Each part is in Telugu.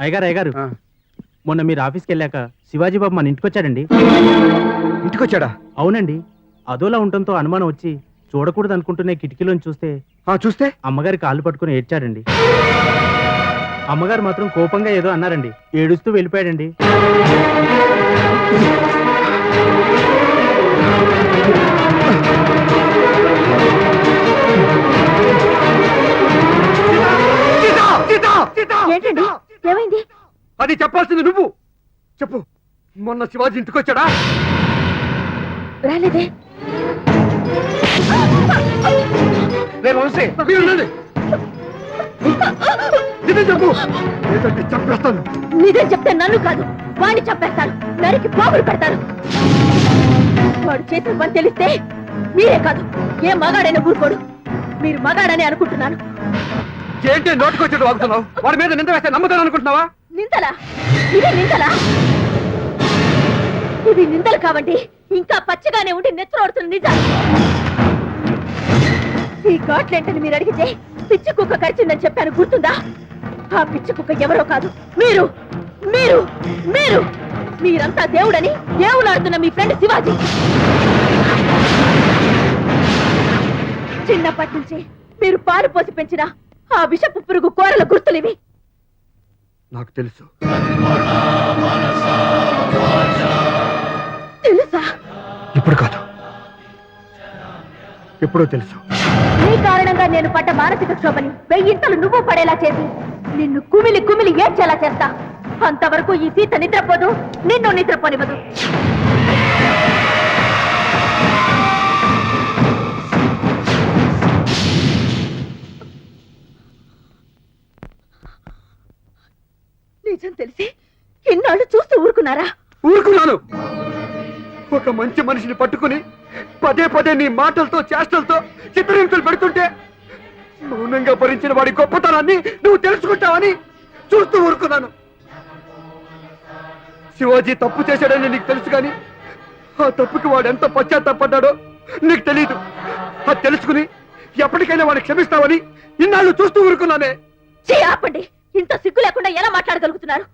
అయ్యగారు అయ్యగారు మొన్న మీరు ఆఫీస్కి వెళ్ళాక శివాజీ బాబు మన ఇంటికొచ్చాడండి. ఇంటికొచ్చాడా? అవునండి. అదోలా ఉండటంతో అనుమానం వచ్చి చూడకూడదు అనుకుంటున్న కిటికీలోని చూస్తే చూస్తే అమ్మగారి కాళ్ళు పట్టుకుని ఏడ్చాడండి. అమ్మగారు మాత్రం కోపంగా ఏదో అన్నారండి. ఏడుస్తూ వెళ్ళిపోయాడండి. ఏంటండి ఏమైంది? అది చెప్పాల్సింది నువ్వు చెప్పు. మొన్న శివాజీ ఇంటికొచ్చాడా? రాలేదే. చెప్పు, లేదంటే చంపేస్తాను. నిజం చెప్తే నన్ను కాదు వాడిని చంపేస్తాను. నరికి పోగులు పెడతాను. వాడు చేసిన పని తెలిస్తే మీరే కాదు ఏ మగాడైనా ఊరుకోడు. మీరు మగాడని అనుకుంటున్నాను. ఏంటి నోటికొచ్చేట్టు వాగుతున్నావు? వాడి మీద నింద వేస్తే నమ్ముతాను అనుకుంటున్నావా? నిందలా? ఇదే నిందలా? ఇవి నిందలు కావండి. ఇంకా పచ్చగానే ఉండి నెత్తరోడుతున్న నిజాలు. ఈ ఘాట్లేంటని మీరు అడిగితే పిచ్చి కుక్క కరిచిందని చెప్పాను, గుర్తుందా? ఆ పిచ్చి కుక్క ఎవరో కాదు, మీరు మీరు మీరు మీరంతా దేవుడని దేవులాడుతున్న మీ ఫ్రెండ్ శివాజీ. చిన్నప్పటి నుంచి మీరు పాలు పోసి పెంచిన ఆ విషపు పురుగు కోరల గుర్తులివి. నాకు తెలుసు. తెలుసా? ఇప్పుడు కాదు, ఎప్పుడో తెలుసు. నీ కారణంగా నేను పడ్డ మానసిక క్షోభని వెయ్యింతలు నువ్వు పడేలా చేసి నిన్ను కుమిలి కుమిలి ఏడ్చేలా చేస్తా. అంతవరకు ఈ సీత నిద్రపోదు, నిన్ను నిద్రపోనివ్వదు. నిజం తెలిసి ఇన్నాళ్ళు చూస్తూ ఊరుకున్నారా? ఊరుకున్నాను. ఒక మంచి మనిషిని పట్టుకుని పదే పదే నీ మాటలతో చేష్టలతో చిత్రహింసలు పెడుతుంటే మౌనంగా భరించిన వాడి గొప్పతనాన్ని నువ్వు తెలుసుకుంటావని చూస్తూ ఊరుకున్నాను. శివాజీ తప్పు చేశాడని నీకు తెలుసు కానీ ఆ తప్పుకి వాడు ఎంత పశ్చాత్తాపడ్డాడో నీకు తెలీదు. అది తెలుసుకుని ఎప్పటికైనా వాడిని క్షమిస్తావని ఇన్నాళ్ళు చూస్తూ ఊరుకున్నానే. ఆపండి. ఇంత సిగ్గు లేకుండా ఎలా మాట్లాడగలుగుతున్నారు?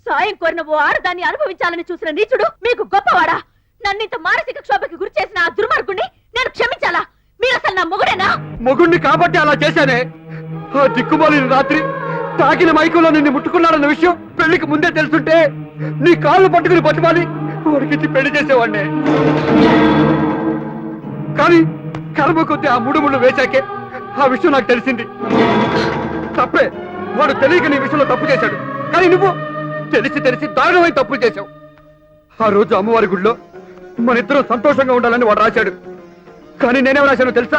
సాయం కోరిన ఓ ఆడదాన్ని అనుభవించాలని చూసిన నీచుడు మీకు గొప్పవాడా? నన్నింత మానసిక క్షోభకి గురి చేసిన ఆ దుర్మార్గుణ్ణి నేను క్షమించాలా? మీరు అసలు నా మొగుడేనా? మొగుణ్ణి కాబట్టి అలా చేశానే. ఆ దిక్కుమాలిన రాత్రి తాగిన మైకంలో నిన్ను ముట్టుకున్నాడన్న విషయం పెళ్లికి ముందే తెలుసుంటే నీ కాళ్ళు పట్టుకుని బతిమాలి వాడికి పెళ్లి చేసేవాడినే. కానీ కర్మ కొద్ది ఆ ముడుముళ్ళు వేశాకే ఆ విషయం నాకు తెలిసింది. తప్పే, వాడు తెలియక నీ విషయంలో తప్పు చేశాడు. కానీ నువ్వు తెలిసి తెలిసి దారుణమైన తప్పులు చేశావు. ఆ రోజు అమ్మవారి గుడిలో మన ఇద్దరం సంతోషంగా ఉండాలని వాడు రాశాడు. కానీ నేనేం రాశానో తెలుసా?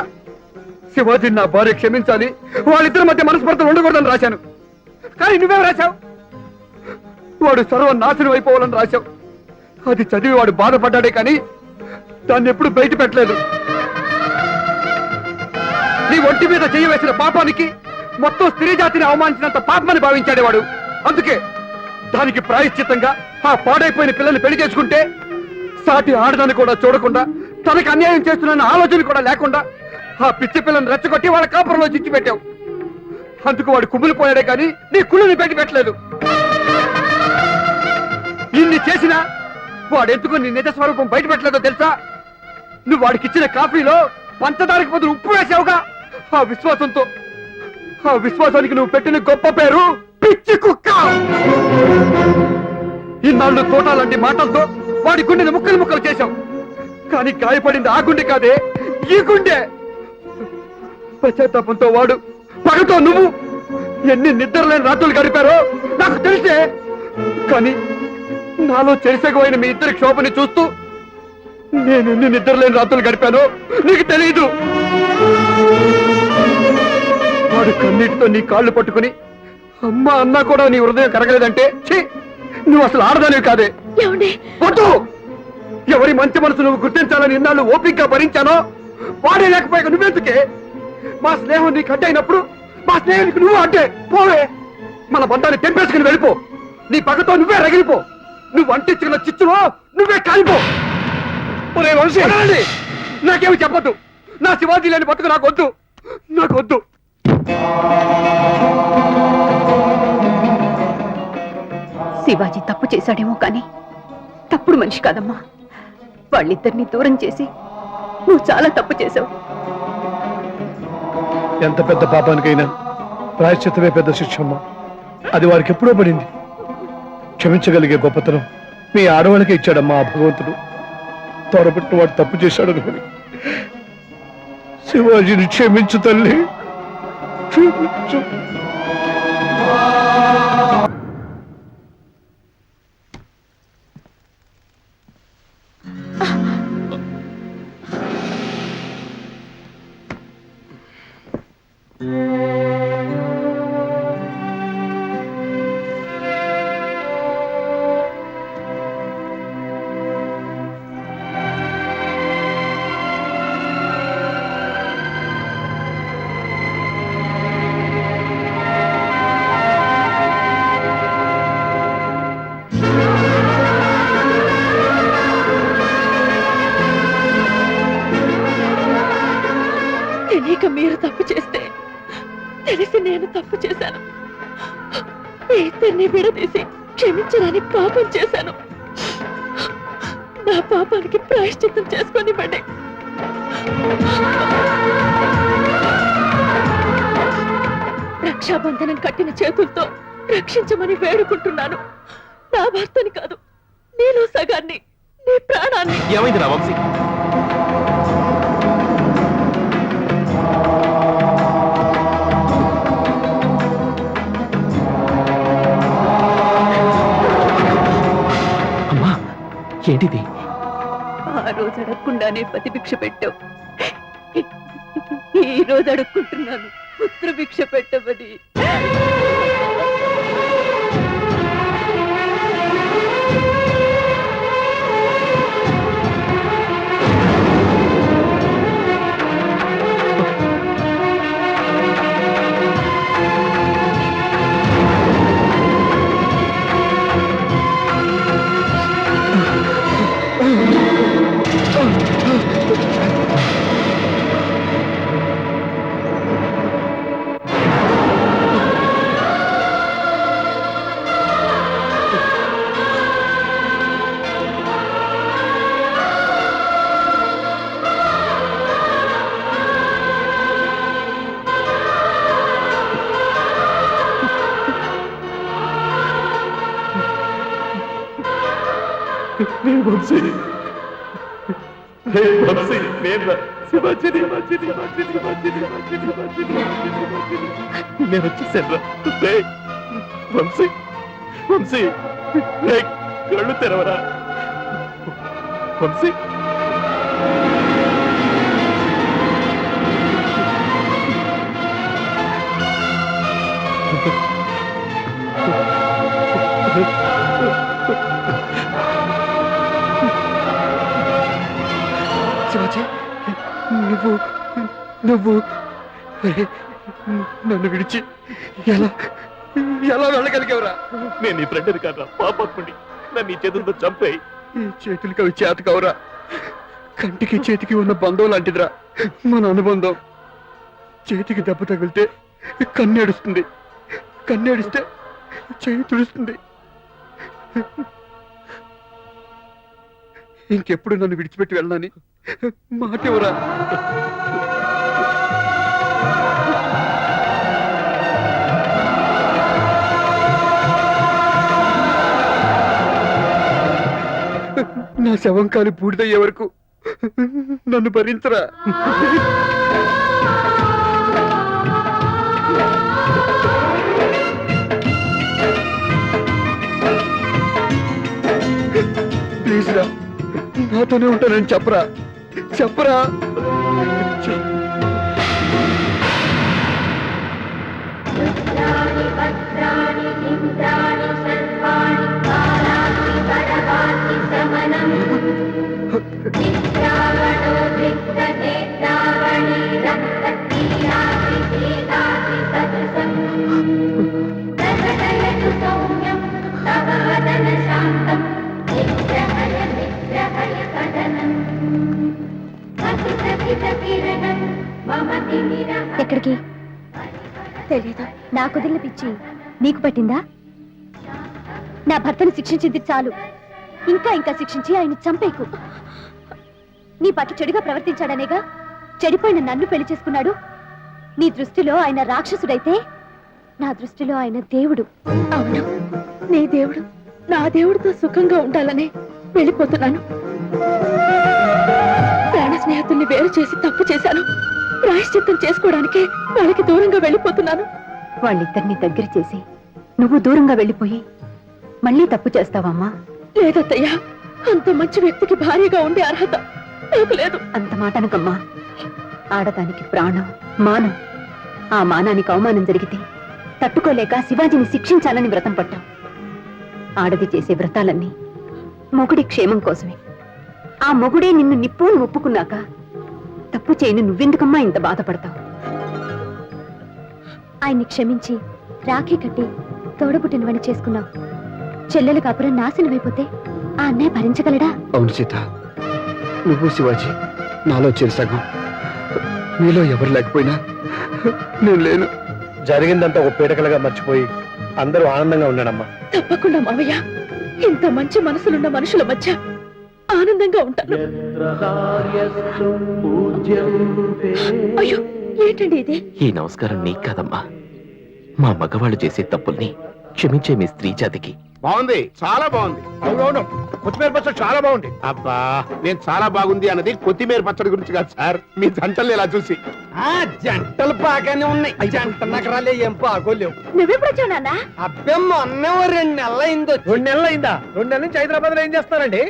శివాజీ నా భార్య క్షమించాలి, వాళ్ళిద్దరి మధ్య మనస్పర్ధలు ఉండకూడదని రాశాను. కానీ నువ్వేం రాశావు? వాడు సర్వ నాశనం అయిపోవాలని రాశావు. అది చదివి వాడు బాధపడ్డాడే కానీ దాన్ని ఎప్పుడు బయట పెట్టలేదు. నీ ఒంటి మీద చెయ్యి వేసిన పాపానికి మొత్తం స్త్రీ జాతిని అవమానించినంత పాపమని భావించాడే వాడు. అందుకే దానికి ప్రాయశ్చిత్తంగా ఆ పాడైపోయిన పిల్లల్ని పెళ్లి చేసుకుంటే సాటి ఆడదాన్ని కూడా చూడకుండా తనకు అన్యాయం చేస్తున్న ఆలోచన కూడా లేకుండా ఆ పిచ్చి పిల్లని రెచ్చగొట్టి వాళ్ళ కాపురంలో చిచ్చి పెట్టావు. అందుకు వాడు కుమిలిపోయాడే కానీ నీ కుళ్ళుని పెట్టి పెట్టలేదు. ఇన్ని చేసినా వాడెందుకు నీ నిజ స్వరూపం బయట పెట్టలేదో తెలుసా? నువ్వు వాడికి ఇచ్చిన కాఫీలో పంచదారకు బదులు ఉప్పు వేసావుగా. ఆ విశ్వాసానికి నువ్వు పెట్టిన గొప్ప పేరు పిచ్చి కుక్క. ఇన్నాళ్ళు తోటాలంటి మాటలతో వాడి గుండెని ముక్కలు ముక్కలు చేశావు. కానీ గాయపడింది ఆ గుండె కాదే, ఈ గుండె. పశ్చాత్తాపంతో వాడు, పగతో నువ్వు ఎన్ని నిద్రలేని రాత్రులు గడిపారో నాకు తెలిసే. కానీ నాలో చెరిసగమైన మీ ఇద్దరి క్షోభని చూస్తూ నేను ఎన్ని నిద్రలేని రాత్రులు గడిపానో నీకు తెలియదు. వాడు కన్నీటితో నీ కాళ్ళు పట్టుకుని అమ్మ అన్నా కూడా నీ హృదయం కరగలేదంటే నువ్వు అసలు ఆడదానివి కాదే. వద్దు, ఎవరి మంచి మనసు నువ్వు గుర్తించాలని ఇన్నాళ్ళు ఓపికగా భరించానో వాడే లేకపోయాక నువ్వెందుకే? మా స్నేహం నీకు అడ్డు అయినప్పుడు మా స్నేహానికి నువ్వు అడ్డే. పోవే, మన బంధాన్ని తెంపేసుకుని వెళ్ళిపో. నీ పగతో నువ్వే రగిలిపో. నువ్వు అంటించుకున్న చిచ్చులో నువ్వే కాలిపో. నాకేమి చెప్పద్దు. నా శివాజీ లేని బతుకు నాకు వద్దు, నాకు వద్దు. శివాజీ తప్పు చేశాడేమో కానీ తప్పుడు మనిషి కాదమ్మా. వాళ్ళిద్దరిని దూరం చేసి నువ్వు చాలా తప్పు చేశావు. ఎంత పెద్ద పాపానికైనా ప్రాయశ్చిత్తమే పెద్ద శిక్ష అమ్మా. అది వారికి ఎప్పుడో పడింది. క్షమించగలిగే గొప్పతనం మీ ఆడవాళ్ళకి ఇచ్చాడమ్మా ఆ భగవంతుడు. తోడబెట్టిన వాడు తప్పు చేశాడు అనుకుని శివాజీని క్షమించు తల్లి, క్షమించు. తెలియక మీరు తప్పు చేస్తే తెలిసి నేను తప్పు చేశాను. మీ ఇద్దరిని విడదీసి క్షమించడానికి పాపం చేశాను. నా పాపానికి ప్రాయశ్చిత్తం చేసుకొనివ్వండి. రక్షాబంధనం కట్టిన చేతులతో రక్షించమని వేడుకుంటున్నాను. నా భర్తని కాదు, నేను సగాన్ని, నీ ప్రాణాన్ని. ఏమైంది రా వంశీ? అమ్మా, ఏంటిది? ఆ రోజు అడగకుండానే ప్రతిభిక్ష పెట్టావు. ఈ రోజు అడుక్కుంటున్నాను పుత్రభిక్ష పెట్టమని. నేను వచ్చేసాను. వంశీ, వంశీ, కళ్ళు తెరవరా వంశీ. శివాజీ, నువ్వు నువ్వు నన్ను విడిచి ఎలా ఎలా వెళ్ళగలిగేవరా? నేను నీ ఫ్రెండ్ని కాదురా, పాపత్ముడి. నన్ను నీ చేతులతో చంపేయి. ఈ చేతులకి అవి చేత కావురా. కంటికి చేతికి ఉన్న బంధం లాంటిదిరా మన అనుబంధం. చేతికి దెబ్బ తగిలితే కన్నేడుస్తుంది, కన్నేడిస్తే చేయి తుడుస్తుంది. ఇంకెప్పుడు నన్ను విడిచిపెట్టి వెళ్ళని మాటెవరా? నా శవం కాలి బూడిదయ్యే వరకు నన్ను భరించరా. ప్లీజ్ రా, నాతోనే ఉంటానని చెప్పరా, చెప్పరా. ఎక్కడికి తెలీదు. నా కుదిరిన పిచ్చి నీకు పట్టిందా? నా భర్తను శిక్షించింది చాలు. ఇంకా ఇంకా శిక్షించి ఆయన్ని చంపేకు. నీ పట్ల చెడుగా ప్రవర్తించాడనేగా చెడిపోయిన నన్ను పెళ్లి చేసుకున్నాడు. నీ దృష్టిలో ఆయన రాక్షసుడైతే నా దృష్టిలో ఆయన దేవుడు. అవును, నీ దేవుడు నా దేవుడితో సుఖంగా ఉండాలని వెళ్ళిపోతున్నాను. ప్రాణ స్నేహితుల్ని వేరు చేసి తప్పు చేశాను. ప్రాయశ్చిత్తం చేసుకోవడానికి వాళ్ళకి దూరంగా వెళ్ళిపోతున్నాను. వాళ్ళిద్దరిని దగ్గర చేసి నువ్వు దూరంగా వెళ్ళిపోయి మళ్ళీ తప్పు చేస్తావమ్మా? లేదత్తయ్యా, అంత మంచి వ్యక్తికి భార్యగా ఉండే అర్హత నాకు లేదు. అంత మాటనకమ్మా. ఆడదానికి ప్రాణం, మానం. ఆ మానానికి అవమానం జరిగితే తట్టుకోలేక శివాజీని శిక్షించాలని వ్రతం పట్టాం. ఆడది చేసే వ్రతాలన్నీ మొగుడి క్షేమం కోసమే. ఆ మొగుడే నిన్ను నిప్పుని ఒప్పుకున్నాక తప్పు చేయని నువ్వెందుకమ్మా ఇంత బాధపడతావు? ఆయన్ని క్షమించి రాఖీ కట్టి తోడబుట్టినవని చేసుకున్నావు. చెల్లెలు కాపురం నాశనమైపోతే ఆ అన్నయ్య భరించగలడా? అవును సీత, నువ్వు శివాజీ నాలో చేరుసగం. మీలో ఎవరు లేకపోయినా నేను లేను. జరిగిందంతా ఒక పీడకలుగా మర్చిపోయి అందరూ ఆనందంగా ఉన్నాడమ్మా. తప్పకుండా మావయ్య, ఇంత మంచి మనసులున్న మనుషుల మధ్య ఆనందంగా ఉంటాను. అయ్యో, ఏంటండి ఇది? ఈ నమస్కారం నీకు కాదమ్మా, మా మగవాళ్ళు చేసే తప్పుల్ని క్షమించే మీ స్త్రీ జాతికి. బాగుంది, చాలా బాగుంది. అవునవును, కొత్తిమీర పచ్చడి చాలా బాగుంది. అబ్బా, నేను చాలా బాగుంది అన్నది కొత్తిమీర పచ్చడి గురించి కాదు సార్, మీ జంటల్ని ఇలా చూసి. జంటలు బాగానే ఉన్నాయి. జంట నగరాలే ఏం బాగోలేవు. నువ్వెప్పుడు వచ్చావు నాన్న? అబ్బే, మొన్న 2 నెలలు అయిందో. 2 నెలలు అయిందా? 2 నెలల నుంచి హైదరాబాద్ లో ఏం చేస్తారండి?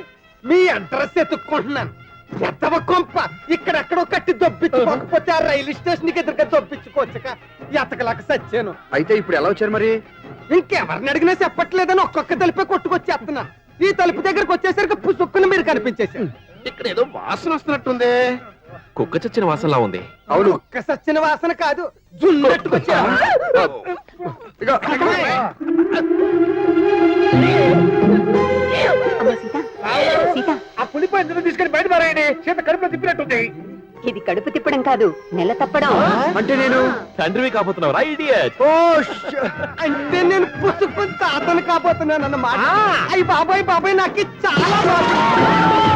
మీ అడ్రస్ ఎత్తుక్కుంటున్నాను. ఎత్తవ కొంప ఇక్కడెక్కడో కట్టి దొబ్బించుకోకపోతే ఆ రైలు స్టేషన్ కి ఎదురుగా దొబ్బించుకోవచ్చుక. ఎతకలేక సచ్చాను. అయితే ఇప్పుడు ఎలా వచ్చారు మరి? ఇంకెవరిని అడిగినా చెప్పట్లేదని ఒక్కొక్క తలుపే కొట్టుకొచ్చేస్తున్నా. ఈ తలుపు దగ్గరకు వచ్చేసరికి పుసుక్కున మీరు కనిపించేశారు. ఇక్కడ ఏదో వాసన వస్తున్నట్టుంది. కుక్క చచ్చిన వాసనలా ఉంది. అవును. ఒక్క సచ్చిన వాసన కాదు, జున్నట్టుకొచ్చారు. ఇగో, అమ్మా సీత, సీత, ఆ పులిపై తీసుకొని బయట పారాయండి. చేత కడుపులో తిప్పినట్టుంది. ఇది కడుపు తిప్పడం కాదు, నెల తప్పడం. అంటే నేను తండ్రివి కాబోతున్నావు రా ఇడియట్. అంటే నేను పుసుక్కుని తాతను కాబోతున్నాను అన్నమాట. అయ్యి బాబాయ్ బాబాయ్, నాకు ఇది చాలా బాగుంది.